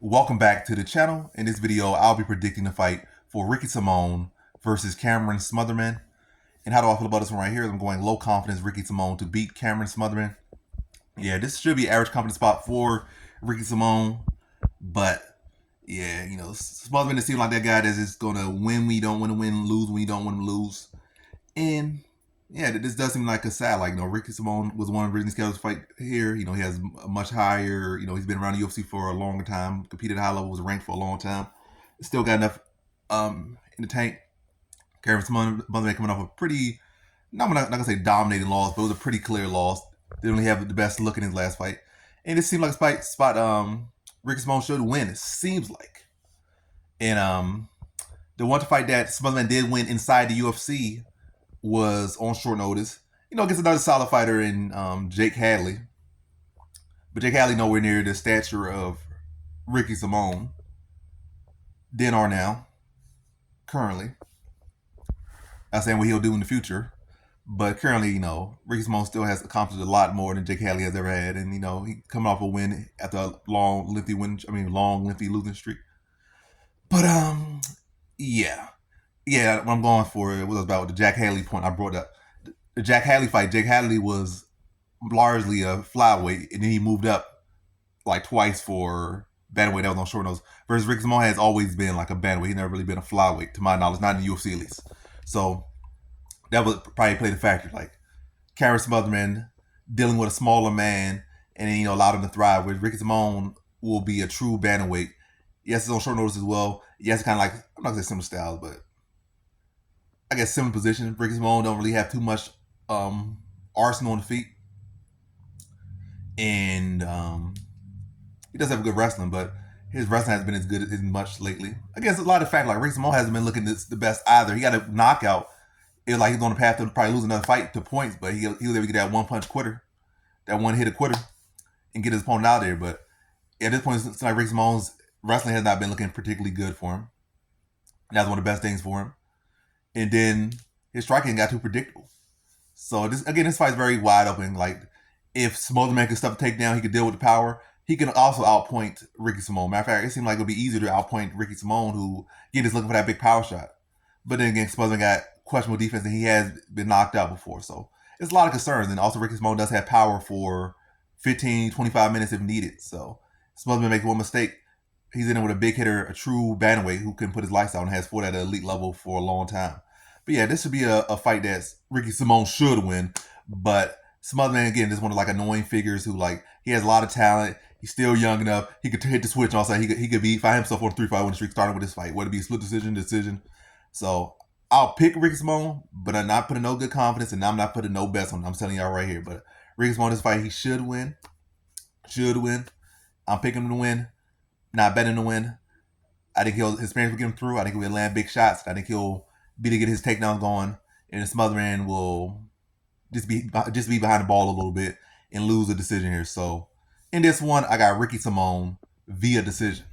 Welcome back to the channel. In this video, I'll be predicting the fight for Ricky Simone versus Cameron Smotherman. And how do I feel about this one right here? I'm going low confidence Ricky Simone to beat Cameron Smotherman. Yeah, this should be average confidence spot for Ricky Simone. But yeah, Smotherman, it seems like that guy that's just going to win when you don't want to win, lose when you don't want to lose. And yeah, this does seem like a sad. Ricky Simone was one of originally scheduled to fight here. He has a much higher, he's been around the UFC for a longer time, competed at high level, was ranked for a long time. Still got enough in the tank. Cameron Smotherman coming off a pretty, I'm not gonna say dominating loss, but it was a pretty clear loss. Didn't really have the best look in his last fight. And it seemed like a spot Ricky Simone should win, it seems like. And the one fight that Smotherman did win inside the UFC was on short notice. Against another solid fighter in Jake Hadley. But Jake Hadley nowhere near the stature of Ricky Simone. Then or now. Currently. I'm saying what he'll do in the future. But currently, Ricky Simone still has accomplished a lot more than Jake Hadley has ever had. And, he coming off a win after a long, lengthy losing streak. But, yeah. Yeah, what I'm going for it was about the Jack Hadley point I brought up. The Jack Hadley fight, Jake Hadley was largely a flyweight, and then he moved up like twice for bantamweight that was on short notice. Versus Ricky Simone has always been like a bantamweight. He's never really been a flyweight, to my knowledge, not in the UFC at least. So that would probably play the factor. Like Cameron Smotherman dealing with a smaller man, and then allowed him to thrive. Whereas Ricky Simone will be a true bantamweight. Yes, it's on short notice as well. Yes, kind of like, I'm not gonna say similar styles, but I guess similar position. Ricky Simone don't really have too much arsenal on the feet, and he does have good wrestling, but his wrestling hasn't been as good as much lately. I guess a lot of fact, like Ricky Simone hasn't been looking the best either. He got a knockout. It was like he's on the path to probably lose another fight to points, but he was able to get that one punch quitter, that one hit a quitter, and get his opponent out there. But at this point, it's like Ricky Simone's wrestling has not been looking particularly good for him. And that's one of the best things for him. And then his striking got too predictable. So this fight's very wide open. Like if Smotherman could stuff the takedown, he could deal with the power. He can also outpoint Ricky Simone. Matter of fact, it seemed like it would be easier to outpoint Ricky Simone, who is looking for that big power shot. But then again, Smotherman got questionable defense, and he has been knocked out before. So it's a lot of concerns. And also, Ricky Simone does have power for 15, 25 minutes if needed. So Smotherman makes one mistake, he's in there with a big hitter, a true bantamweight who can put his lights out and has fought at an elite level for a long time. But yeah, this should be a fight that Ricky Simone should win. But Smotherman, again, is one of annoying figures who he has a lot of talent. He's still young enough. He could hit the switch and all of a sudden he could find himself on a 3-5 win streak starting with this fight, whether it be a split decision. So I'll pick Ricky Simone, but I'm not putting no good confidence, and I'm not putting no bets on him. I'm telling y'all right here. But Ricky Simone, this fight, he should win. I'm picking him to win, not betting to win. I think his experience will get him through. I think he'll land big shots. I think he'll be to get his takedowns going, and the Smotherman will just be behind the ball a little bit and lose a decision here. So in this one, I got Ricky Simone via decision.